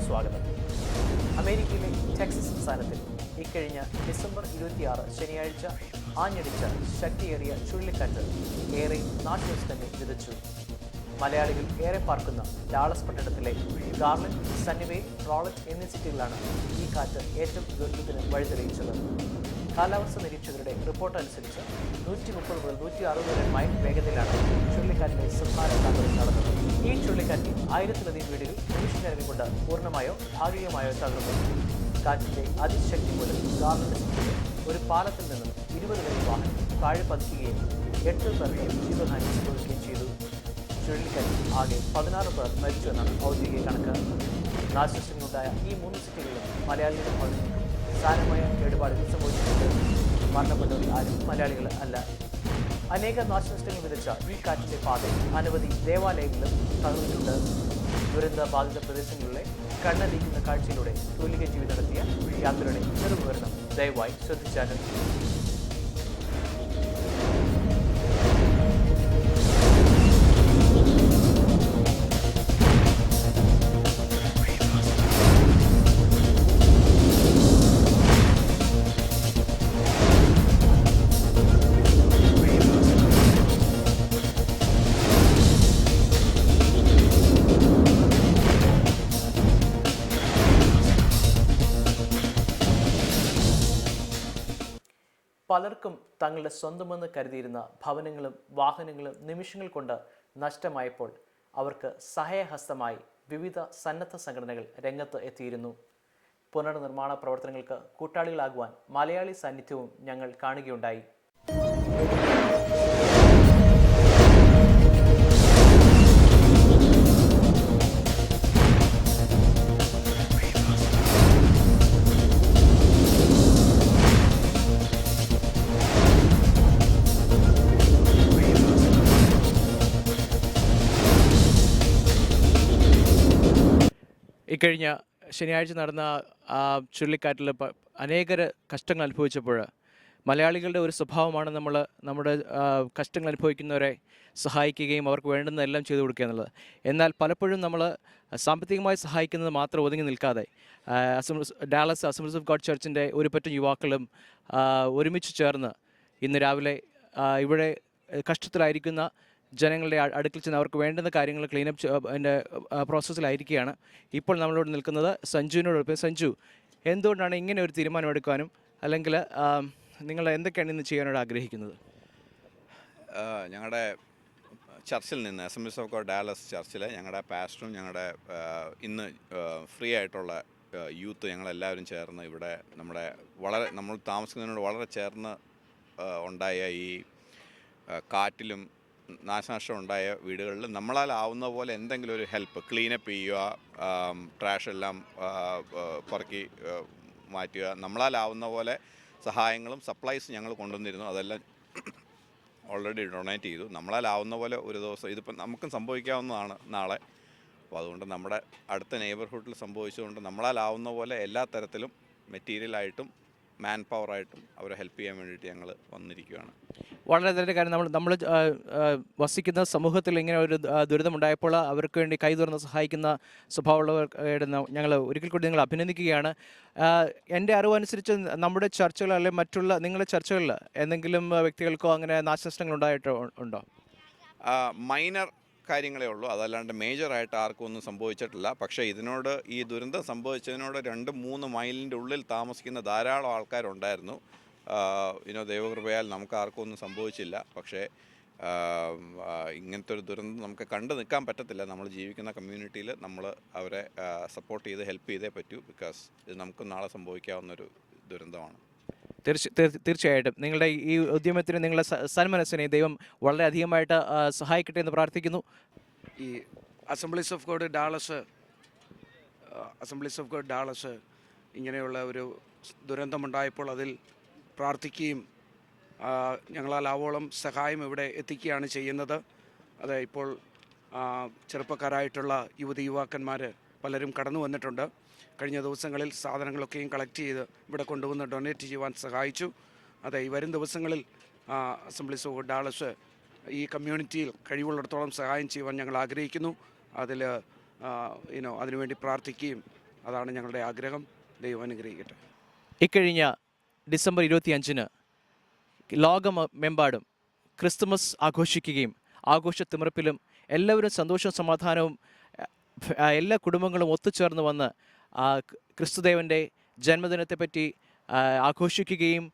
സ്വാഗതം. അമേരിക്കയിലെ ടെക്സസ് സംസ്ഥാനത്തിൽ ഇക്കഴിഞ്ഞ ഡിസംബർ 26 ശനിയാഴ്ച ആഞ്ഞടിച്ച ശക്തിയേറിയ ചുഴലിക്കാറ്റ് ഏറെ നാശനഷ്ടങ്ങൾ വിതച്ചു. മലയാളികൾ ഏറെ പാർക്കുന്ന ഡാളസ് പട്ടണത്തിലെ ഗാർലൻഡ്, സണ്ണിവെയിൽ, റോളറ്റ് എന്നീ സിറ്റികളാണ് ഈ കാറ്റ് ഏറ്റവും ദുരന്തത്തിന് വഴിതെളിയിച്ചത്. കാലാവസ്ഥാ നിരീക്ഷകരുടെ റിപ്പോർട്ട് അനുസരിച്ച് 130 മുതൽ 160 മൈൽ വേഗതയിലാണ് ചുഴലിക്കാറ്റിന്റെ സംഹാര താണ്ഡവം നടന്നത്. ഈ ചുഴലിക്കാറ്റിൽ 1000-ലധികം വീടുകൾ നിമിഷനേരം കൊണ്ട് പൂർണ്ണമായോ ഭാഗികമായോ തകർന്നു. കാറ്റിന്റെ അതിശക്തി മൂലം ഗാർലൻഡ് സിറ്റിയിൽ ഒരു പാലത്തിൽ നിന്നും 20 വരെ വാഹനങ്ങൾ താഴെ പതിക്കുകയും 8 പേർക്ക് ജീവഹാനി സംഭവിക്കുകയും ചെയ്തു. ചുഴലിക്കാറ്റിൽ ആകെ 16 പേർ മരിച്ചുവെന്നാണ് ഔദ്യോഗിക കണക്ക്. നാശനഷ്ടങ്ങളുണ്ടായ ഈ 3 സിറ്റികളിലും മലയാളികളുടെ ഭവനങ്ങൾക്കും സാരമായ കേടുപാടുകൾ സംഭവിച്ചിട്ടുണ്ട്. മരണപ്പെട്ടവരിൽ ആരും മലയാളികൾ അല്ല. അനേക നാശനഷ്ടങ്ങൾ വിതച്ച ഈ കാറ്റിന്റെ പാതയിൽ അനവധി ദേവാലയങ്ങളും തകർന്നിട്ടുണ്ട്. ദുരന്ത ബാധിത പ്രദേശങ്ങളിലെ കണ്ണലിയിക്കുന്ന കാഴ്ചയിലൂടെ തൂലിക ജീവി നടത്തിയ യാത്രയുടെ ചെറുവിവരണം ദയവായി ശ്രദ്ധിച്ചാലും. പലർക്കും തങ്ങളുടെ സ്വന്തമെന്ന് കരുതിയിരുന്ന ഭവനങ്ങളും വാഹനങ്ങളും നിമിഷങ്ങൾ കൊണ്ട് നഷ്ടമായപ്പോൾ അവർക്ക് സഹായഹസ്തമായി വിവിധ സന്നദ്ധ സംഘടനകൾ രംഗത്ത് എത്തിയിരുന്നു. പുനർനിർമ്മാണ പ്രവർത്തനങ്ങൾക്ക് കൂട്ടാളികളാകുവാൻ മലയാളി സാന്നിധ്യവും ഞങ്ങൾ കാണുകയുണ്ടായി. ഇക്കഴിഞ്ഞ ശനിയാഴ്ച നടന്ന ചുഴലിക്കാറ്റിൽ അനേകർ കഷ്ടങ്ങൾ അനുഭവിച്ചപ്പോൾ മലയാളികളുടെ ഒരു സ്വഭാവമാണ് നമ്മുടെ കഷ്ടങ്ങൾ അനുഭവിക്കുന്നവരെ സഹായിക്കുകയും അവർക്ക് വേണ്ടുന്നതെല്ലാം ചെയ്തു കൊടുക്കുക എന്നുള്ളത്. എന്നാൽ പലപ്പോഴും നമ്മൾ സാമ്പത്തികമായി സഹായിക്കുന്നത് മാത്രം ഒതുങ്ങി നിൽക്കാതെ ഡാലസ് അസംബ്ലീസ് ഓഫ് ഗോഡ് ചർച്ചിൻ്റെ ഒരു പറ്റം യുവാക്കളും ഒരുമിച്ച് ചേർന്ന് ഇന്ന് രാവിലെ ഇവിടെ കഷ്ടത്തിലായിരിക്കുന്ന ജനങ്ങളുടെ അടുക്കൽ ചെന്ന് അവർക്ക് വേണ്ടുന്ന കാര്യങ്ങൾ ക്ലീനപ്പ് അതിൻ്റെ പ്രോസസ്സിലായിരിക്കുകയാണ്. ഇപ്പോൾ നമ്മളോട് നിൽക്കുന്നത് സഞ്ജുവിനോടൊപ്പം. സഞ്ജു, എന്തുകൊണ്ടാണ് ഇങ്ങനെ ഒരു തീരുമാനമെടുക്കാനും അല്ലെങ്കിൽ നിങ്ങൾ എന്തൊക്കെയാണ് ഇന്ന് ചെയ്യാനോട് ആഗ്രഹിക്കുന്നത്? ഞങ്ങളുടെ ചർച്ചിൽ നിന്ന് അസംബ്ലീസ് ഓഫ് ഗോഡ് ഡാലസ് ചർച്ചിലെ ഞങ്ങളുടെ പാസ്റ്ററും ഞങ്ങളുടെ ഇന്ന് ഫ്രീ ആയിട്ടുള്ള യൂത്ത് ഞങ്ങളെല്ലാവരും ചേർന്ന് ഇവിടെ നമ്മൾ താമസിക്കുന്നതിനോട് വളരെ ചേർന്ന് ഉണ്ടായ ഈ കാറ്റിലും നാശനഷ്ടം ഉണ്ടായ വീടുകളിൽ നമ്മളാലാവുന്ന പോലെ എന്തെങ്കിലും ഒരു ഹെൽപ്പ്, ക്ലീനപ്പ് ചെയ്യുക, ട്രാഷ് എല്ലാം പുറക്കി മാറ്റുക, നമ്മളാലാവുന്ന പോലെ സഹായങ്ങളും സപ്ലൈസ് ഞങ്ങൾ കൊണ്ടുവന്നിരുന്നു. അതെല്ലാം ഓൾറെഡി ഡൊണേറ്റ് ചെയ്തു. നമ്മളാലാവുന്ന പോലെ ഒരു ദിവസം ഇതിപ്പം നമുക്കും സംഭവിക്കാവുന്നതാണ് നാളെ. അപ്പോൾ അതുകൊണ്ട് നമ്മുടെ അടുത്ത നെയ്ബർഹുഡിൽ സംഭവിച്ചുകൊണ്ട് നമ്മളാലാവുന്ന പോലെ എല്ലാ തരത്തിലും മെറ്റീരിയലായിട്ടും മാൻ പവറായിട്ടും അവരെ ഹെൽപ്പ് ചെയ്യാൻ വേണ്ടിയിട്ട് ഞങ്ങൾ വന്നിരിക്കുകയാണ്. വളരെ നല്ല കാര്യം. നമ്മൾ വസിക്കുന്ന സമൂഹത്തിൽ ഇങ്ങനെ ഒരു ദുരിതമുണ്ടായപ്പോൾ അവർക്ക് വേണ്ടി കൈ തുറന്ന് സഹായിക്കുന്ന സ്വഭാവമുള്ളവരുടെ ഞങ്ങൾ ഒരിക്കൽ കൂടി നിങ്ങൾ അഭിനന്ദിക്കുകയാണ്. എൻ്റെ അറിവനുസരിച്ച് നമ്മുടെ ചർച്ചകൾ അല്ലെങ്കിൽ മറ്റുള്ള നിങ്ങളുടെ ചർച്ചകളിൽ എന്തെങ്കിലും വ്യക്തികൾക്കോ അങ്ങനെ നാശനഷ്ടങ്ങൾ ഉണ്ടായിട്ടോ ഉണ്ടോ? മൈനർ കാര്യങ്ങളേ ഉള്ളൂ, അതല്ലാണ്ട് മേജറായിട്ട് ആർക്കും ഒന്നും സംഭവിച്ചിട്ടില്ല. പക്ഷേ ഈ ദുരന്തം സംഭവിച്ചതിനോട് 2-3 മൈലിൻ്റെ ഉള്ളിൽ താമസിക്കുന്ന ധാരാളം ആൾക്കാരുണ്ടായിരുന്നു. ദൈവകൃപയാൽ നമുക്ക് ആർക്കും ഒന്നും സംഭവിച്ചില്ല. പക്ഷേ ഇങ്ങനത്തെ ഒരു ദുരന്തം നമുക്ക് കണ്ടു നിൽക്കാൻ പറ്റത്തില്ല. നമ്മൾ ജീവിക്കുന്ന കമ്മ്യൂണിറ്റിയിൽ നമ്മൾ അവരെ സപ്പോർട്ട് ചെയ്ത് ഹെൽപ്പ് ചെയ്തേ പറ്റൂ. ബിക്കോസ് ഇത് നമുക്ക് നാളെ സംഭവിക്കാവുന്നൊരു ദുരന്തമാണ്. തീർച്ചയായിട്ടും നിങ്ങളുടെ ഈ ഉദ്യമത്തിന് നിങ്ങളുടെ സന്മനസ്സിനെ ദൈവം വളരെ അധികമായിട്ട് സഹായിക്കട്ടെ എന്ന് പ്രാർത്ഥിക്കുന്നു. ഈ അസംബ്ലീസ് ഓഫ് ഗോഡ് ഡാളസ് ഇങ്ങനെയുള്ള ഒരു ദുരന്തമുണ്ടായപ്പോൾ അതിൽ പ്രാർത്ഥിക്കുകയും ഞങ്ങളാലാവോളം സഹായം ഇവിടെ എത്തിക്കുകയാണ് ചെയ്യുന്നത്. അത് ഇപ്പോൾ ചെറുപ്പക്കാരായിട്ടുള്ള യുവാക്കന്മാർ പലരും കടന്നു വന്നിട്ടുണ്ട്. കഴിഞ്ഞ ദിവസങ്ങളിൽ സാധനങ്ങളൊക്കെയും കളക്ട് ചെയ്ത് ഇവിടെ കൊണ്ടുവന്ന് ഡൊണേറ്റ് ചെയ്യുവാൻ സഹായിച്ചു. അതെ, ഈ വരും ദിവസങ്ങളിൽ അസംബ്ലീസ് ഓഫ് ഡാളസ് ഈ കമ്മ്യൂണിറ്റിയിൽ കഴിവുള്ളിടത്തോളം സഹായം ചെയ്യുവാൻ ഞങ്ങൾ ആഗ്രഹിക്കുന്നു. അതിനുവേണ്ടി പ്രാർത്ഥിക്കുകയും അതാണ് ഞങ്ങളുടെ ആഗ്രഹം. ദൈവം അനുഗ്രഹിക്കട്ടെ. ഇക്കഴിഞ്ഞ ഡിസംബർ 25-ന് ലോകമെമ്പാടും ക്രിസ്തുമസ് ആഘോഷിക്കുകയും ആഘോഷത്തിമിർപ്പിലും എല്ലാവരും സന്തോഷവും സമാധാനവും എല്ലാ കുടുംബങ്ങളും ഒത്തുചേർന്ന് വന്ന് ക്രിസ്തുദേവൻ്റെ ജന്മദിനത്തെപ്പറ്റി ആഘോഷിക്കുകയും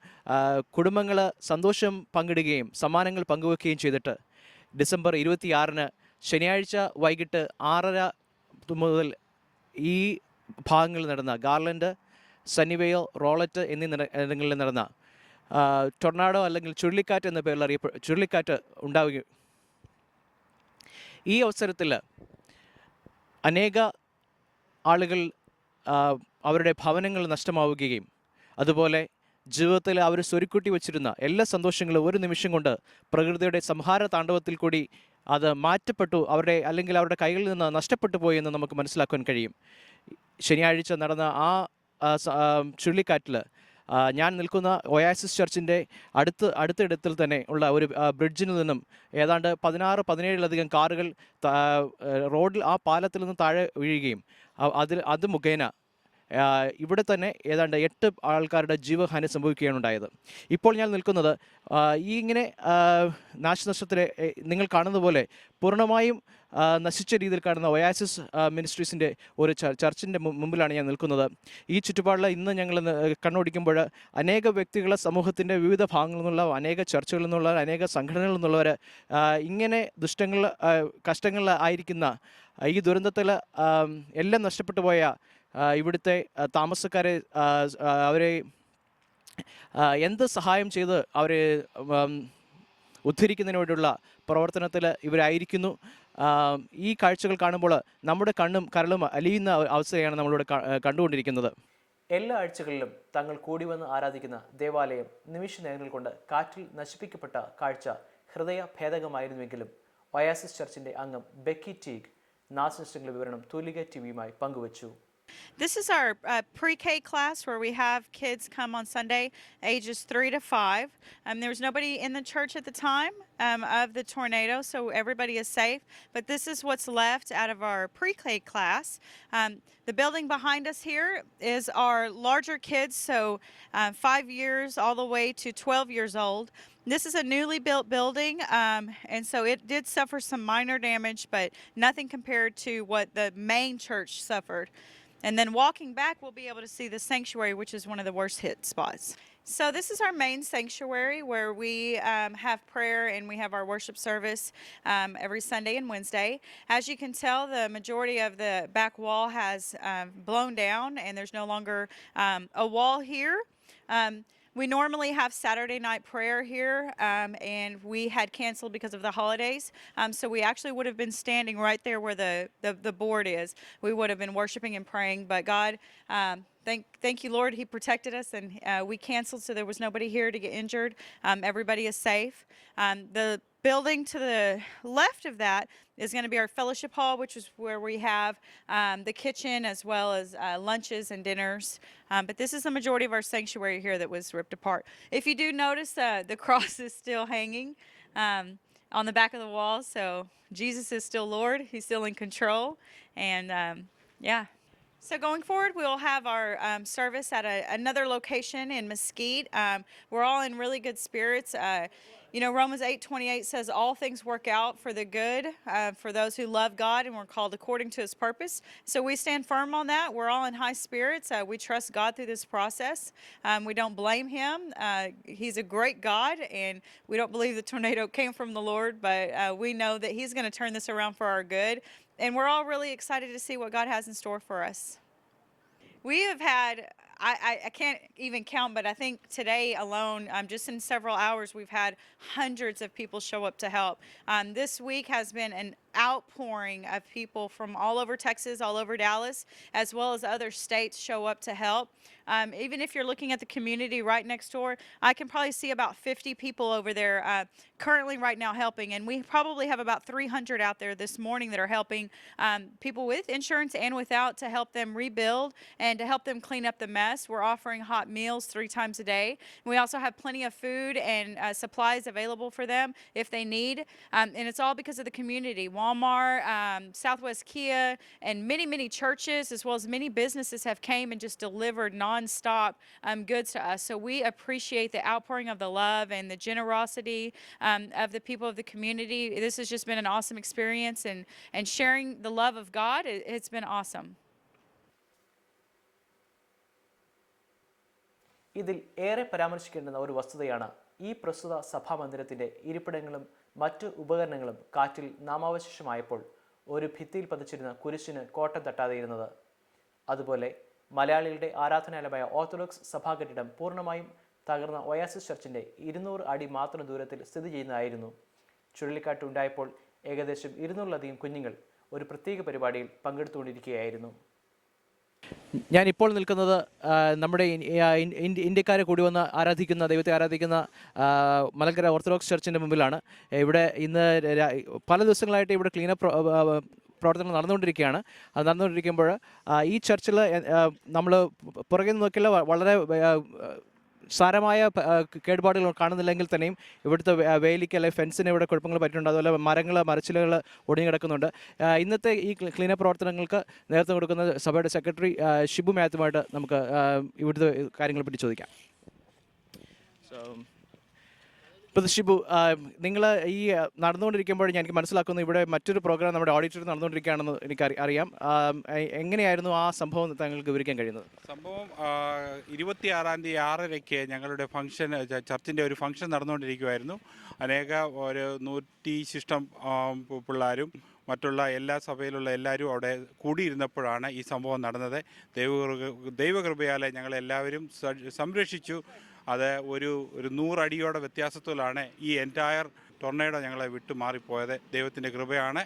കുടുംബങ്ങൾ സന്തോഷം പങ്കിടുകയും സമ്മാനങ്ങൾ പങ്കുവെക്കുകയും ചെയ്തിട്ട് ഡിസംബർ 26-ന് ശനിയാഴ്ച വൈകിട്ട് 6:30 മുതൽ ഈ ഭാഗങ്ങളിൽ നടന്ന ഗാർലൻഡ്, സന്നിവെയിൽ, റോളറ്റ് എന്നീ ഇടങ്ങളിൽ നടന്ന ടൊർണാഡോ അല്ലെങ്കിൽ ചുഴലിക്കാറ്റ് എന്ന പേരിൽ ചുഴലിക്കാറ്റ് ഉണ്ടാവുകയും ഈ അവസരത്തിൽ അനേക ആളുകൾ അവരുടെ ഭവനങ്ങൾ നഷ്ടമാവുകയും അതുപോലെ ജീവിതത്തിൽ അവർ സ്വരുക്കൂട്ടി വച്ചിരുന്ന എല്ലാ സന്തോഷങ്ങളും ഒരു നിമിഷം കൊണ്ട് പ്രകൃതിയുടെ സംഹാര താണ്ഡവത്തിൽ കൂടി അത് മാറ്റപ്പെട്ടു, അവരുടെ കൈകളിൽ നിന്ന് നഷ്ടപ്പെട്ടു പോയി എന്ന് നമുക്ക് മനസ്സിലാക്കാൻ കഴിയും. ശനിയാഴ്ച നടന്ന ആ ചുഴലിക്കാറ്റിൽ ഞാൻ നിൽക്കുന്ന ഒയാസിസ് ചർച്ചിൻ്റെ അടുത്തിടത്തിൽ തന്നെ ഉള്ള ഒരു ബ്രിഡ്ജിൽ നിന്നും ഏതാണ്ട് 16-17 കാറുകൾ റോഡിൽ ആ പാലത്തിൽ നിന്ന് താഴെ വീഴുകയും അത് മുഖേന ഇവിടെ തന്നെ ഏതാണ്ട് 8 ആൾക്കാരുടെ ജീവഹാനി സംഭവിക്കുകയാണ് ഉണ്ടായത്. ഇപ്പോൾ ഞാൻ നിൽക്കുന്നത് ഇങ്ങനെ നാശനഷ്ടത്തിലെ നിങ്ങൾ കാണുന്ന പോലെ പൂർണ്ണമായും നശിച്ച രീതിയിൽ കാണുന്ന ഒയാസിസ് മിനിസ്ട്രീസിൻ്റെ ഒരു ചർച്ചിൻ്റെ മുമ്പിലാണ് ഞാൻ നിൽക്കുന്നത്. ഈ ചുറ്റുപാടിൽ ഇന്ന് ഞങ്ങൾ കണ്ണോടിക്കുമ്പോൾ അനേക വ്യക്തികളെ സമൂഹത്തിൻ്റെ വിവിധ ഭാഗങ്ങളിൽ നിന്നുള്ള അനേക ചർച്ചകളിൽ നിന്നുള്ള അനേക സംഘടനകളിൽ നിന്നുള്ളവർ ഇങ്ങനെ കഷ്ടങ്ങളിൽ ആയിരിക്കുന്ന ഈ ദുരന്തത്തിൽ എല്ലാം നഷ്ടപ്പെട്ടു പോയ ഇവിടുത്തെ താമസക്കാരെ അവരെ എന്ത് സഹായം ചെയ്ത് അവരെ ഉദ്ധരിക്കുന്നതിന് വേണ്ടിയുള്ള പ്രവർത്തനത്തിൽ ഇവരായിരിക്കുന്നു. ഈ കാഴ്ചകൾ കാണുമ്പോൾ നമ്മുടെ കണ്ണും കരളും അലിയുന്ന അവസ്ഥയാണ് നമ്മളിവിടെ കണ്ടുകൊണ്ടിരിക്കുന്നത്. എല്ലാ ആഴ്ചകളിലും തങ്ങൾ കൂടി വന്ന് ആരാധിക്കുന്ന ദേവാലയം നിമിഷ നേരങ്ങൾ കൊണ്ട് കാറ്റിൽ നശിപ്പിക്കപ്പെട്ട കാഴ്ച ഹൃദയഭേദകമായിരുന്നുവെങ്കിലും ഒയാസിസ് ചർച്ചിൻ്റെ അംഗം ബെക്കി ടീഗ് നാശനഷ്ടങ്ങളുടെ വിവരണം തൂലിക ടിവിയുമായി പങ്കുവച്ചു. This is our pre-K class where we have kids come on Sunday, ages 3 to 5. There was nobody in the church at the time of the tornado, so everybody is safe. But this is what's left out of our pre-K class. The building behind us here is our larger kids, so 5 years all the way to 12 years old. This is a newly built building, and so it did suffer some minor damage, but nothing compared to what the main church suffered. And then walking back, we'll be able to see the sanctuary, which is one of the worst hit spots. So this is our main sanctuary where we have prayer and we have our worship service every Sunday and Wednesday. As you can tell, the majority of the back wall has blown down and there's no longer a wall here. We normally have Saturday night prayer here, and we had canceled because of the holidays. So we actually would have been standing right there where the board is. We would have been worshiping and praying, but God, thank you, Lord, He protected us, and we canceled, so there was nobody here to get injured. Everybody is safe. The building to the left of that is going to be our fellowship hall, which is where we have the kitchen as well as lunches and dinners. But this is the majority of our sanctuary here that was ripped apart. If you do notice, the cross is still hanging on the back of the wall. So Jesus is still Lord. He's still in control. And yeah. So going forward, we'll have our service at another location in Mesquite. We're all in really good spirits. Romans 8:28 says all things work out for the good for those who love God and we're called according to His purpose. So we stand firm on that. We're all in high spirits. We trust God through this process. We don't blame Him. He's a great God, and we don't believe the tornado came from the Lord, but we know that He's going to turn this around for our good. And we're all really excited to see what God has in store for us. We have had, I can't even count, but I think today alone, just in several hours, we've had hundreds of people show up to help. This week has been an outpouring of people from all over Texas, all over Dallas, as well as other states show up to help. Even if you're looking at the community right next door, I can probably see about 50 people over there currently right now helping. And we probably have about 300 out there this morning that are helping people with insurance and without to help them rebuild and to help them clean up the mess. We're offering hot meals 3 times a day. We also have plenty of food and supplies available for them if they need. And it's all because of the community. Walmart, Southwest Kia, and many churches, as well as many businesses have came and just delivered nonstop goods to us. So we appreciate the outpouring of the love and the generosity of the people of the community. This has just been an awesome experience, and sharing the love of God, it's been awesome. ഇതിൽ ഏറെ പരാമർശിക്കേണ്ടുന്ന ഒരു വസ്തുതയാണ് ഈ പ്രസ്തുത സഭാമന്ദിരത്തിൻ്റെ ഇരിപ്പിടങ്ങളും മറ്റു ഉപകരണങ്ങളും കാറ്റിൽ നാമാവശേഷമായപ്പോൾ ഒരു ഭിത്തിയിൽ പതിച്ചിരുന്ന കുരിശിന് കോട്ടം തട്ടാതെയിരുന്നത്. അതുപോലെ മലയാളികളുടെ ആരാധനാലയമായ ഓർത്തഡോക്സ് സഭാകെട്ടിടം പൂർണ്ണമായും തകർന്ന ഒയാസിസ് ചർച്ചിൻ്റെ 200 അടി മാത്രം ദൂരത്തിൽ സ്ഥിതി ചെയ്യുന്നതായിരുന്നു. ചുഴലിക്കാറ്റ് ഉണ്ടായപ്പോൾ ഏകദേശം 200-ലധികം കുഞ്ഞുങ്ങൾ ഒരു പ്രത്യേക പരിപാടിയിൽ പങ്കെടുത്തുകൊണ്ടിരിക്കുകയായിരുന്നു. ഞാനിപ്പോൾ നിൽക്കുന്നത് നമ്മുടെ ഇന്ത്യക്കാരെ കൂടി വന്ന് ദൈവത്തെ ആരാധിക്കുന്ന മലങ്കര ഓർത്തഡോക്സ് ചർച്ചിൻ്റെ മുമ്പിലാണ്. ഇവിടെ ഇന്ന് പല ദിവസങ്ങളായിട്ട് ഇവിടെ ക്ലീനപ്പ് പ്രവർത്തനം നടന്നുകൊണ്ടിരിക്കുകയാണ്. അത് നടന്നുകൊണ്ടിരിക്കുമ്പോൾ ഈ ചർച്ചിൽ നമ്മൾ പുറകെ നോക്കിയുള്ള വളരെ സാരമായ കേടുപാടുകൾ കാണുന്നില്ലെങ്കിൽ തന്നെയും ഇവിടുത്തെ വേലിക്ക് അല്ലെങ്കിൽ ഫെൻസിന് ഇവിടെ കുഴപ്പങ്ങൾ പറ്റിയിട്ടുണ്ട്. അതുപോലെ മരച്ചിലകൾ ഒടിഞ്ഞു കിടക്കുന്നുണ്ട്. ഇന്നത്തെ ഈ ക്ലീനപ്പ് പ്രവർത്തനങ്ങൾക്ക് നേതൃത്വം കൊടുക്കുന്ന സഭയുടെ സെക്രട്ടറി ഷിബു മാത്യുമായിട്ട് നമുക്ക് ഇവിടുത്തെ കാര്യങ്ങളെ പറ്റി ചോദിക്കാം. ഇപ്പോൾ ഷിബു, നിങ്ങൾ ഈ നടന്നുകൊണ്ടിരിക്കുമ്പോൾ എനിക്ക് മനസ്സിലാക്കുന്നു ഇവിടെ മറ്റൊരു പ്രോഗ്രാം നമ്മുടെ ഓഡിറ്റോറിയം നടന്നുകൊണ്ടിരിക്കുകയാണെന്ന് എനിക്ക് അറിയാം. എങ്ങനെയായിരുന്നു ആ സംഭവം താങ്കൾക്ക് വിവരിക്കാൻ കഴിയുന്നത്? സംഭവം 26-ാം തീയതി 6:30 ഞങ്ങളുടെ ഫംഗ്ഷൻ, ചർച്ചിൻ്റെ ഒരു ഫംഗ്ഷൻ നടന്നുകൊണ്ടിരിക്കുമായിരുന്നു. ഒരു 100 പിള്ളേരും മറ്റുള്ള എല്ലാ സഭയിലുള്ള എല്ലാവരും അവിടെ കൂടിയിരുന്നപ്പോഴാണ് ഈ സംഭവം നടന്നത്. ദൈവകൃപയാലെ ഞങ്ങളെല്ലാവരും സംരക്ഷിച്ചു. അത് ഒരു 100 അടിയോടെ വ്യത്യാസത്തിലാണ് ഈ എൻറ്റയർ ടൊർണേഡോ ഞങ്ങളെ വിട്ടു മാറിപ്പോയത്. ദൈവത്തിൻ്റെ കൃപയാണ്.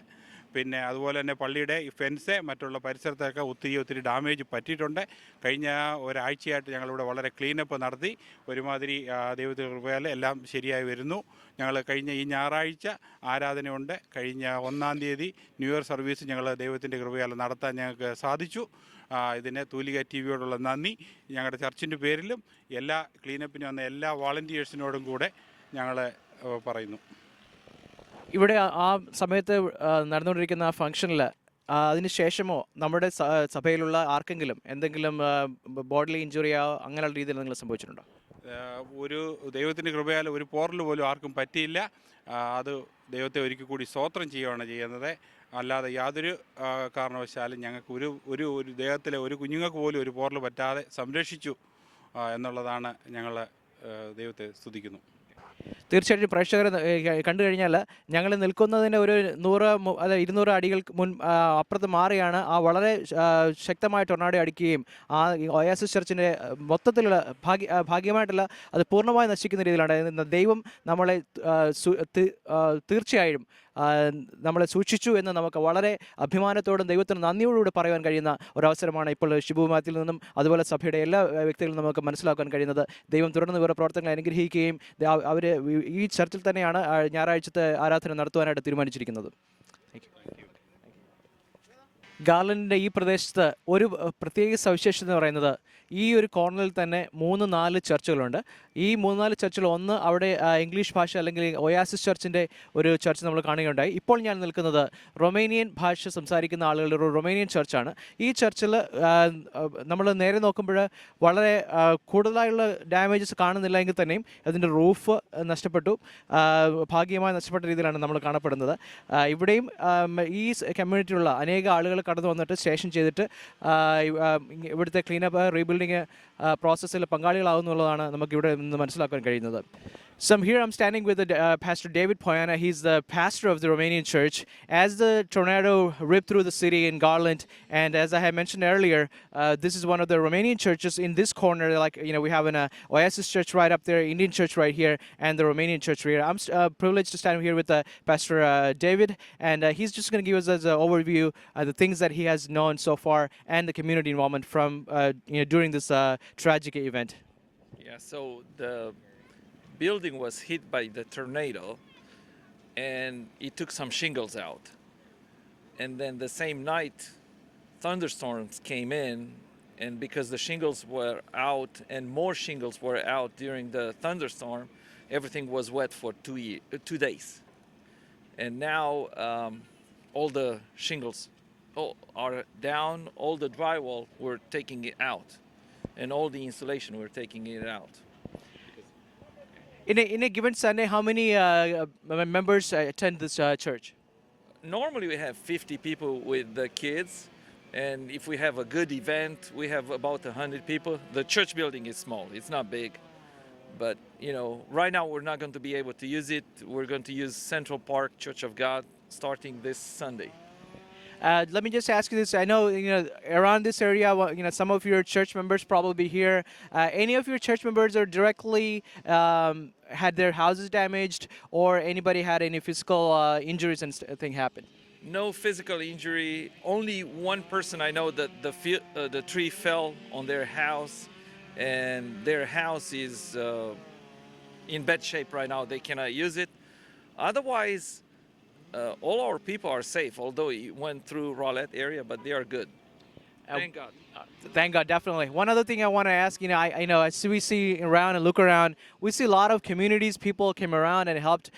പിന്നെ അതുപോലെ തന്നെ പള്ളിയുടെ ഈ ഫെൻസ് മറ്റുള്ള പരിസരത്തൊക്കെ ഒത്തിരി ഡാമേജ് പറ്റിയിട്ടുണ്ട്. കഴിഞ്ഞ ഒരാഴ്ചയായിട്ട് ഞങ്ങളിവിടെ വളരെ ക്ലീനപ്പ് നടത്തി. ഒരുമാതിരി ദൈവത്തിൻ്റെ കൃപയാൽ എല്ലാം ശരിയായി വരുന്നു. ഞങ്ങൾ കഴിഞ്ഞ ഈ ഞായറാഴ്ച ആരാധനയുണ്ട്. കഴിഞ്ഞ 1-ാം തീയതി ന്യൂ ഇയർ സർവീസ് ഞങ്ങൾ ദൈവത്തിൻ്റെ കൃപയാൽ നടത്താൻ ഞങ്ങൾക്ക് സാധിച്ചു. ഇതിന് തൂലിക TV യോടുള്ള നന്ദി ഞങ്ങളുടെ ചർച്ചിൻ്റെ പേരിലും എല്ലാ ക്ലീനപ്പിന് വന്ന എല്ലാ വോളണ്ടിയേഴ്സിനോടും കൂടെ ഞങ്ങൾ പറയുന്നു. ഇവിടെ ആ സമയത്ത് നടന്നുകൊണ്ടിരിക്കുന്ന ഫംഗ്ഷനിൽ അതിന് ശേഷമോ നമ്മുടെ സഭയിലുള്ള ആർക്കെങ്കിലും എന്തെങ്കിലും ബോഡിലി ഇഞ്ചുറിയോ അങ്ങനെയുള്ള രീതിയിൽ നിങ്ങൾ സംഭവിച്ചിട്ടുണ്ടോ? ഒരു ദൈവത്തിൻ്റെ കൃപയാൽ ഒരു പോറൽ പോലും ആർക്കും പറ്റിയില്ല. അത് ദൈവത്തെ ഒരിക്കൽ കൂടി സ്തോത്രം ചെയ്യുകയാണ് ചെയ്യുന്നത്. അല്ലാതെ യാതൊരു കാരണവശാലും ഞങ്ങൾക്ക് ഒരു ദേഹത്തിലെ ഒരു കുഞ്ഞുങ്ങൾക്ക് പോലും ഒരു പോറൽ പറ്റാതെ സംരക്ഷിച്ചു എന്നുള്ളതാണ് ഞങ്ങൾ ദൈവത്തെ സ്തുതിക്കുന്നു. തീർച്ചയായിട്ടും പ്രേക്ഷകർ കണ്ടു കഴിഞ്ഞാൽ ഞങ്ങൾ നിൽക്കുന്നതിന് ഒരു 200 അടികൾ അപ്പുറത്ത് മാറിയാണ് ആ വളരെ ശക്തമായ ടൊർണാഡോ അടിക്കുകയും ആ ഒയാസിസ് ചർച്ചിൻ്റെ മൊത്തത്തിലുള്ള ഭാഗ്യമായിട്ടല്ല അത് പൂർണ്ണമായി നശിക്കുന്ന രീതിയിലാണ്. ദൈവം നമ്മളെ തീർച്ചയായും നമ്മളെ സൂക്ഷിച്ചു എന്ന് നമുക്ക് വളരെ അഭിമാനത്തോടും ദൈവത്തിന് നന്ദിയോടുകൂടി പറയാൻ കഴിയുന്ന ഒരവസരമാണ് ഇപ്പോൾ ഷിബു മാത്തിൽ നിന്നും അതുപോലെ സഭയുടെ എല്ലാ വ്യക്തികളും നമുക്ക് മനസ്സിലാക്കാൻ കഴിയുന്നത്. ദൈവം തുടർന്ന് ഇവരുടെ പ്രവർത്തനങ്ങൾ അനുഗ്രഹിക്കുകയും അവർ ഈ ചർച്ചിൽ തന്നെയാണ് ഞായറാഴ്ചത്തെ ആരാധന നടത്തുവാനായിട്ട് തീരുമാനിച്ചിരിക്കുന്നത്. ഗാർലൻഡിൻ്റെ ഈ പ്രദേശത്ത് ഒരു പ്രത്യേക സവിശേഷത എന്ന് പറയുന്നത് ഈ ഒരു കോർണറിൽ തന്നെ 3-4 ചർച്ചുകളുണ്ട്. ഈ 3-4 ചർച്ചിൽ ഒന്ന് അവിടെ ഇംഗ്ലീഷ് ഭാഷ അല്ലെങ്കിൽ ഒയാസിസ് ചർച്ചിൻ്റെ ഒരു ചർച്ച് നമ്മൾ കാണുകയുണ്ടായി. ഇപ്പോൾ ഞാൻ നിൽക്കുന്നത് റൊമേനിയൻ ഭാഷ സംസാരിക്കുന്ന ആളുകളുടെ ഒരു റൊമേനിയൻ ചർച്ചാണ്. ഈ ചർച്ചിൽ നമ്മൾ നേരെ നോക്കുമ്പോൾ വളരെ കൂടുതലായുള്ള ഡാമേജസ് കാണുന്നില്ല എങ്കിൽ തന്നെയും അതിൻ്റെ റൂഫ് നഷ്ടപ്പെട്ടു, ഭാഗികമായി നഷ്ടപ്പെട്ട രീതിയിലാണ് നമ്മൾ കാണപ്പെടുന്നത്. ഇവിടെയും ഈ കമ്മ്യൂണിറ്റിയിലുള്ള അനേക ആളുകൾ കടന്നു വന്നിട്ട് സ്റ്റേഷൻ ചെയ്തിട്ട് ഇവിടുത്തെ ക്ലീനപ്പ് റീബിൽഡിങ് പ്രോസസ്സിൽ പങ്കാളികളാകുന്നുള്ളതാണ് നമുക്കിവിടെ നിന്ന് മനസ്സിലാക്കാൻ കഴിയുന്നത്. So here I'm standing with Pastor David Poyana. He's the pastor of the Romanian church. As the tornado ripped through the city in Garland, and as I had mentioned earlier, this is one of the Romanian churches in this corner. Like, you know, we have an Oasis church right up there, Indian church right here, and the Romanian church here. I'm privileged to stand here with Pastor David, and he's just going to give us an overview of the things that he has known so far and the community involvement from during this tragic event. Yeah, so the building was hit by the tornado and it took some shingles out, and then the same night thunderstorms came in, and because the shingles were out and more shingles were out during the thunderstorm, everything was wet for 2 days. And now all the shingles are down, all the drywall, we're taking it out, and all the insulation, we're taking it out. In a given Sunday, how many members attend this church? Normally we have 50 people with the kids, and if we have a good event, we have about 100 people. The church building is small, it's not big, but right now we're not going to be able to use it. We're going to use Central Park Church of God starting this Sunday. Let me just ask you this. I know, around this area, some of your church members probably here. Any of your church members are directly had their houses damaged, or anybody had any physical injuries and thing happen? No physical injury. Only one person I know that the tree fell on their house, and their house is in bad shape right now. They cannot use it. Otherwise, all our people are safe, although it went through Rowlett area, but they are good. Thank God. Thank God, definitely. One other thing I want to ask, I know as we see around and look around, we see a lot of communities, people came around and helped.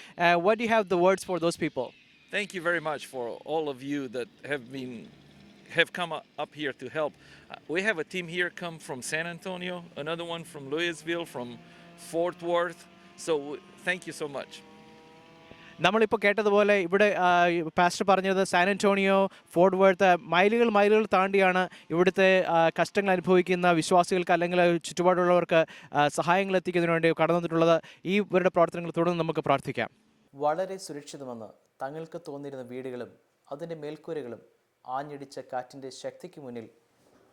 What do you have the words for those people? Thank you very much for all of you that have come up here to help. We have a team here come from San Antonio, another one from Louisville, from Fort Worth. So thank you so much. നമ്മളിപ്പോൾ കേട്ടതുപോലെ ഇവിടെ pastor പറഞ്ഞത് San Antonio, fort worth, മൈലുകൾ താണ്ടിയാണ് ഇവിടുത്തെ കഷ്ടങ്ങൾ അനുഭവിക്കുന്ന വിശ്വാസികൾക്ക് അല്ലെങ്കിൽ ചുറ്റുപാടുള്ളവർക്ക് സഹായങ്ങൾ എത്തിക്കുന്നതിന് വേണ്ടി കടന്നു വന്നിട്ടുള്ളത്. ഇവരുടെ പ്രവർത്തനങ്ങൾ തുടർന്ന് നമുക്ക് പ്രാർത്ഥിക്കാം. വളരെ സുരക്ഷിതമെന്ന് തങ്ങൾക്ക് തോന്നിയിരുന്ന വീടുകളും അതിൻ്റെ മേൽക്കൂരകളും ആഞ്ഞടിച്ച കാറ്റിൻ്റെ ശക്തിക്ക് മുന്നിൽ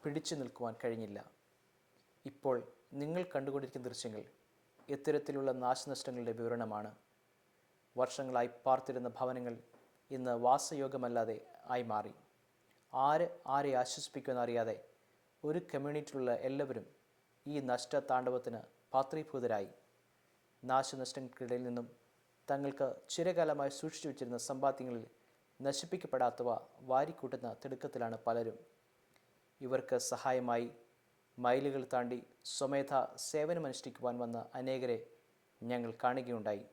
പിടിച്ചു നിൽക്കുവാൻ കഴിഞ്ഞില്ല. ഇപ്പോൾ നിങ്ങൾ കണ്ടുകൊണ്ടിരിക്കുന്ന ദൃശ്യങ്ങൾ ഇത്തരത്തിലുള്ള നാശനഷ്ടങ്ങളുടെ വിവരണമാണ്. വർഷങ്ങളായി പാർത്തിരുന്ന ഭവനങ്ങൾ ഇന്ന് വാസയോഗ്യമല്ലാതെ ആയി മാറി. ആരെ ആശ്വസിപ്പിക്കുമെന്നറിയാതെ ഒരു കമ്മ്യൂണിറ്റിയിലുള്ള എല്ലാവരും ഈ നഷ്ടതാണ്ഡവത്തിന് പാത്രീഭൂതരായി. നാശനഷ്ടങ്ങൾക്കിടയിൽ നിന്നും തങ്ങൾക്ക് ചിരകാലമായി സൂക്ഷിച്ചു വച്ചിരുന്ന സമ്പാദ്യങ്ങളിൽ നശിപ്പിക്കപ്പെടാത്തവ വാരിക്കൂട്ടുന്ന തിടുക്കത്തിലാണ് പലരും. ഇവർക്ക് സഹായമായി മൈലുകൾ താണ്ടി സ്വമേധ സേവനമനുഷ്ഠിക്കുവാൻ വന്ന അനേകരെ ഞങ്ങൾ കാണുകയുണ്ടായി.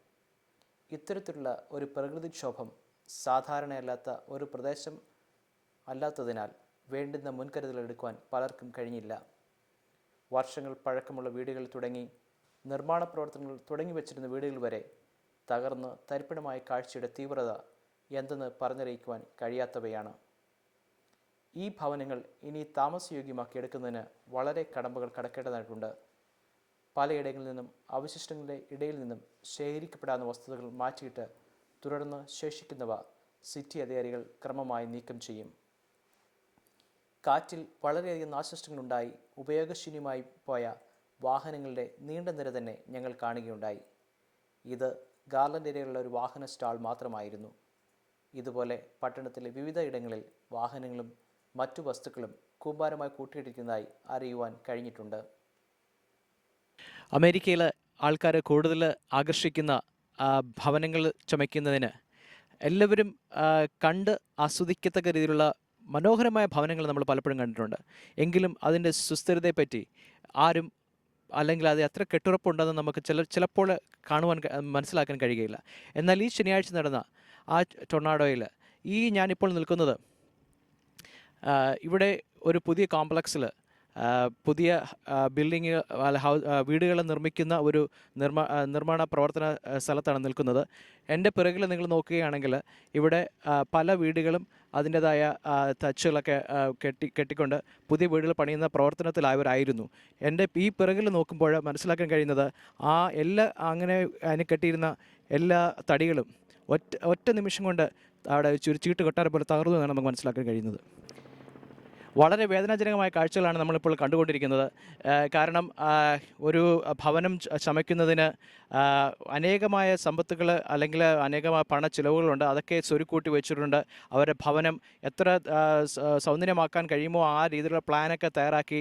ഇത്തരത്തിലുള്ള ഒരു പ്രകൃതിക്ഷോഭം സാധാരണയല്ലാത്ത ഒരു പ്രദേശം അല്ലാത്തതിനാൽ വേണ്ടുന്ന മുൻകരുതൽ എടുക്കുവാൻ പലർക്കും കഴിഞ്ഞില്ല. വർഷങ്ങൾ പഴക്കമുള്ള വീടുകൾ തുടങ്ങി നിർമ്മാണ പ്രവർത്തനങ്ങൾ തുടങ്ങി വച്ചിരുന്ന വീടുകൾ വരെ തകർന്ന് തരിപ്പണമായ കാഴ്ചയുടെ തീവ്രത എന്തെന്ന് പറഞ്ഞറിയിക്കുവാൻ കഴിയാത്തവയാണ്. ഈ ഭവനങ്ങൾ ഇനി താമസയോഗ്യമാക്കി എടുക്കുന്നതിന് വളരെ കടമ്പകൾ കടക്കേണ്ടതായിട്ടുണ്ട്. പലയിടങ്ങളിൽ നിന്നും അവശിഷ്ടങ്ങളുടെ ഇടയിൽ നിന്നും ശേഖരിക്കപ്പെടാവുന്ന വസ്തുതകൾ മാറ്റിയിട്ട് തുടർന്ന് ശേഷിക്കുന്നവ സിറ്റി അധികാരികൾ ക്രമമായി നീക്കം ചെയ്യും. കാറ്റിൽ വളരെയധികം നാശനഷ്ടങ്ങളുണ്ടായി ഉപയോഗശൂന്യമായി പോയ വാഹനങ്ങളുടെ നീണ്ട നിര തന്നെ ഞങ്ങൾ കാണുകയുണ്ടായി. ഇത് ഗാർലൻഡ് ഏരിയയിലുള്ള ഒരു വാഹന സ്റ്റാൾ മാത്രമായിരുന്നു. ഇതുപോലെ പട്ടണത്തിലെ വിവിധ ഇടങ്ങളിൽ വാഹനങ്ങളും മറ്റു വസ്തുക്കളും കൂമ്പാരമായി കൂട്ടിയിട്ടിരിക്കുന്നതായി അറിയുവാൻ കഴിഞ്ഞിട്ടുണ്ട്. അമേരിക്കയിൽ ആൾക്കാർ കൂടുതൽ ആകർഷിക്കുന്ന ഭവനങ്ങൾ ചമയ്ക്കുന്നതിന് എല്ലാവരും കണ്ട് ആസ്വദിക്കത്തക്ക രീതിയിലുള്ള മനോഹരമായ ഭവനങ്ങൾ നമ്മൾ പലപ്പോഴും കണ്ടിട്ടുണ്ട്. എങ്കിലും അതിൻ്റെ സുസ്ഥിരതയെപ്പറ്റി ആരും അല്ലെങ്കിൽ അത് എത്ര കെട്ടുറപ്പുണ്ടെന്ന് നമുക്ക് ചിലപ്പോൾ മനസ്സിലാക്കാൻ കഴിയുകയില്ല. എന്നാൽ ഈ ശനിയാഴ്ച നടന്ന ആ ടൊർണാഡോയിൽ ഞാനിപ്പോൾ നിൽക്കുന്നത് ഇവിടെ ഒരു പുതിയ കോംപ്ലക്സിൽ പുതിയ ബിൽഡിങ് വീടുകൾ നിർമ്മിക്കുന്ന ഒരു നിർമ്മാണ പ്രവർത്തന സ്ഥലത്താണ് നിൽക്കുന്നത്. എൻ്റെ പിറകിൽ നിങ്ങൾ നോക്കുകയാണെങ്കിൽ ഇവിടെ പല വീടുകളും അതിൻ്റെതായ തച്ചുകളൊക്കെ കെട്ടിക്കൊണ്ട് പുതിയ വീടുകൾ പണിയുന്ന പ്രവർത്തനത്തിലായവരായിരുന്നു. എൻ്റെ ഈ പിറകിൽ നോക്കുമ്പോൾ മനസ്സിലാക്കാൻ കഴിയുന്നത് അങ്ങനെ അതിന് കെട്ടിയിരുന്ന എല്ലാ തടികളും ഒറ്റ നിമിഷം കൊണ്ട് അവിടെ ചീട്ട് കൊട്ടാരം പോലെ തകർന്നു എന്നാണ് നമുക്ക് മനസ്സിലാക്കാൻ കഴിയുന്നത്. വളരെ വേദനാജനകമായ കാഴ്ചകളാണ് നമ്മളിപ്പോൾ കണ്ടുകൊണ്ടിരിക്കുന്നത്. കാരണം ഒരു ഭവനം ചമയ്ക്കുന്നതിന് അനേകമായ സമ്പത്തുകൾ അല്ലെങ്കിൽ അനേകമായ പണച്ചിലവുകളുണ്ട്. അതൊക്കെ സ്വരുക്കൂട്ടി വെച്ചിട്ടുണ്ട്. അവരുടെ ഭവനം എത്ര സൗന്ദര്യമാക്കാൻ കഴിയുമോ ആ രീതിയിലുള്ള പ്ലാനൊക്കെ തയ്യാറാക്കി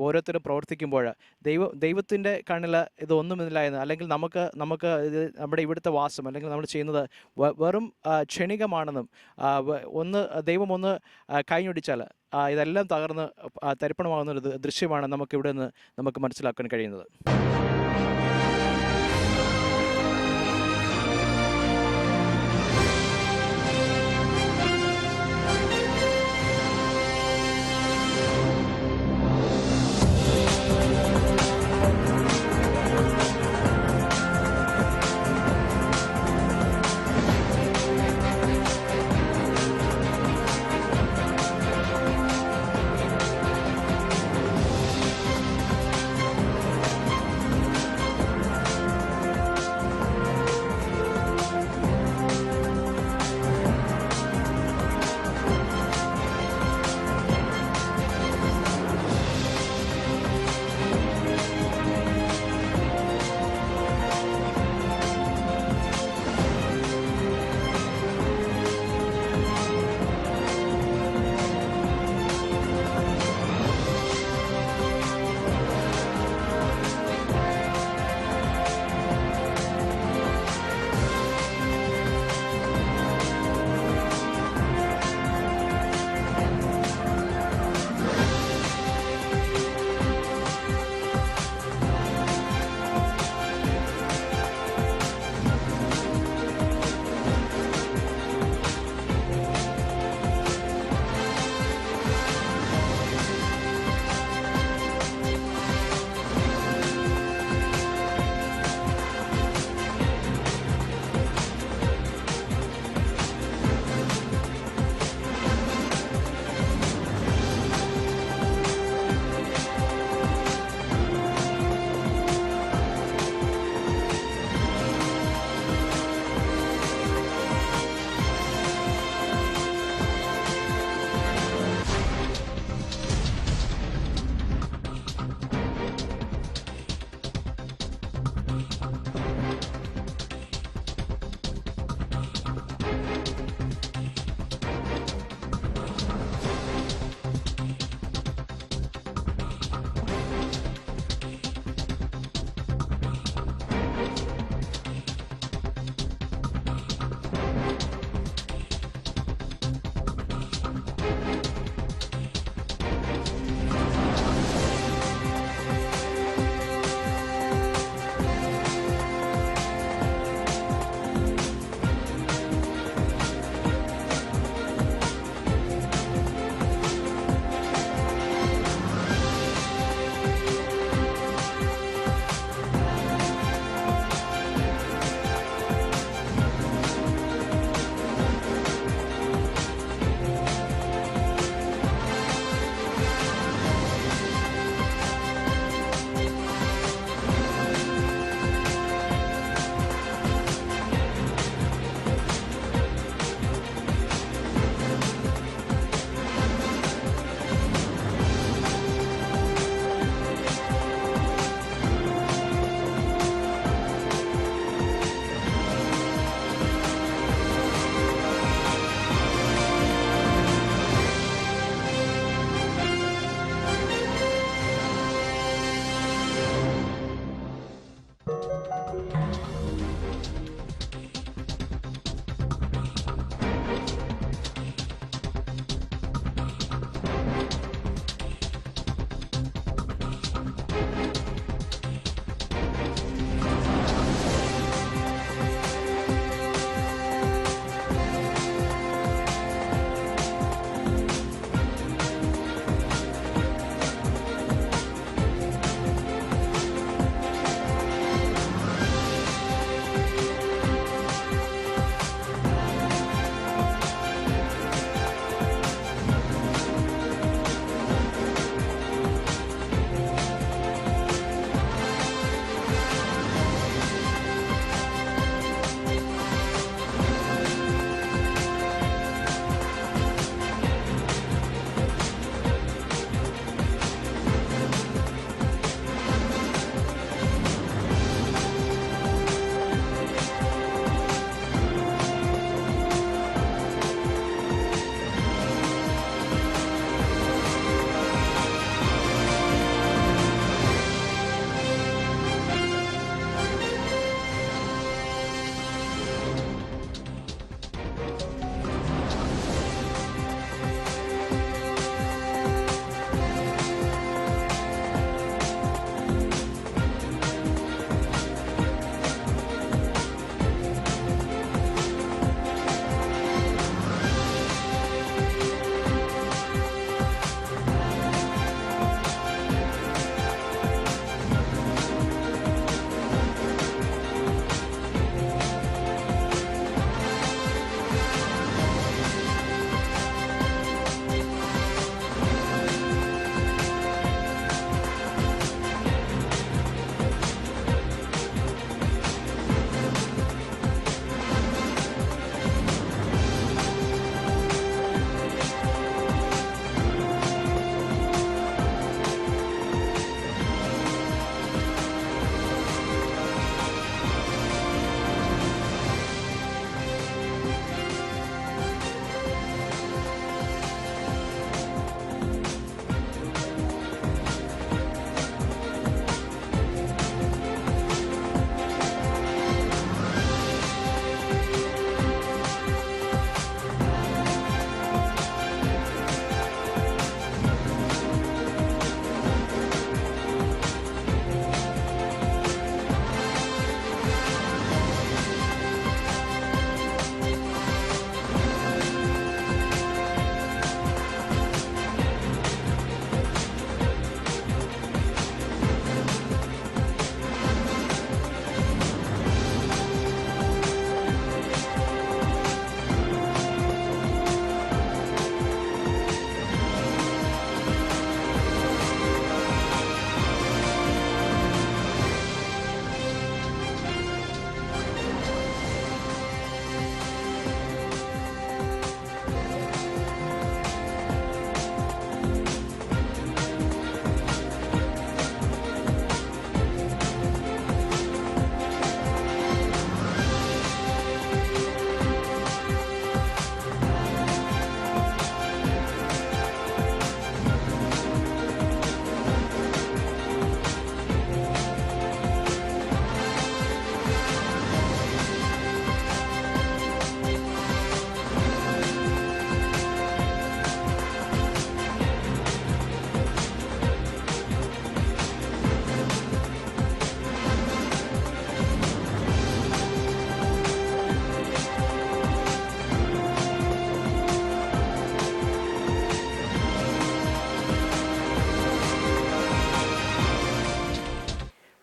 ഓരോരുത്തരും പ്രവർത്തിക്കുമ്പോൾ ദൈവത്തിൻ്റെ കണ്ണിൽ ഇതൊന്നുമില്ല എന്ന്, അല്ലെങ്കിൽ നമുക്ക് ഇത് നമ്മുടെ ഇവിടുത്തെ വാസം അല്ലെങ്കിൽ നമ്മൾ ചെയ്യുന്നത് വെറും ക്ഷണികമാണെന്നും ദൈവം ഒന്ന് കൈഞ്ഞൊടിച്ചാൽ ഇതെല്ലാം തകർന്ന് തരിപ്പണമാകുന്നൊരു ദൃശ്യമാണ് നമുക്കിവിടെ നിന്ന് നമുക്ക് മനസ്സിലാക്കാൻ കഴിയുന്നത്.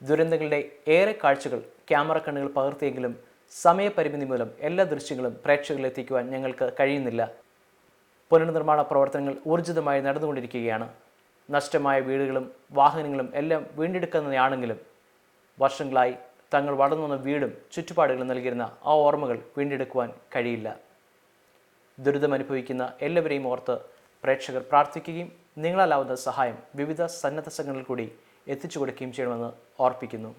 ദുരന്തങ്ങളുടെ ഏറെ കാഴ്ചകൾ ക്യാമറ കണ്ണുകൾ പകർത്തിയെങ്കിലും സമയപരിമിതി മൂലം എല്ലാ ദൃശ്യങ്ങളും പ്രേക്ഷകരിലെത്തിക്കുവാൻ ഞങ്ങൾക്ക് കഴിയുന്നില്ല. പുനർനിർമ്മാണ പ്രവർത്തനങ്ങൾ ഊർജിതമായി നടന്നുകൊണ്ടിരിക്കുകയാണ്. നഷ്ടമായ വീടുകളും വാഹനങ്ങളും എല്ലാം വീണ്ടെടുക്കുന്നതാണെങ്കിലും വർഷങ്ങളായി തങ്ങൾ വളർന്നു വന്ന വീടും ചുറ്റുപാടുകളും നൽകിയിരുന്ന ആ ഓർമ്മകൾ വീണ്ടെടുക്കുവാൻ കഴിയില്ല. ദുരിതമനുഭവിക്കുന്ന എല്ലാവരെയും ഓർത്ത് പ്രേക്ഷകർ പ്രാർത്ഥിക്കുകയും നിങ്ങളാലാവുന്ന സഹായം വിവിധ സന്നദ്ധ സംഘടനകൾ കൂടി എത്തിച്ചു കൊടുക്കുകയും ചെയ്യണമെന്ന് ഓർപ്പിക്കുന്നു.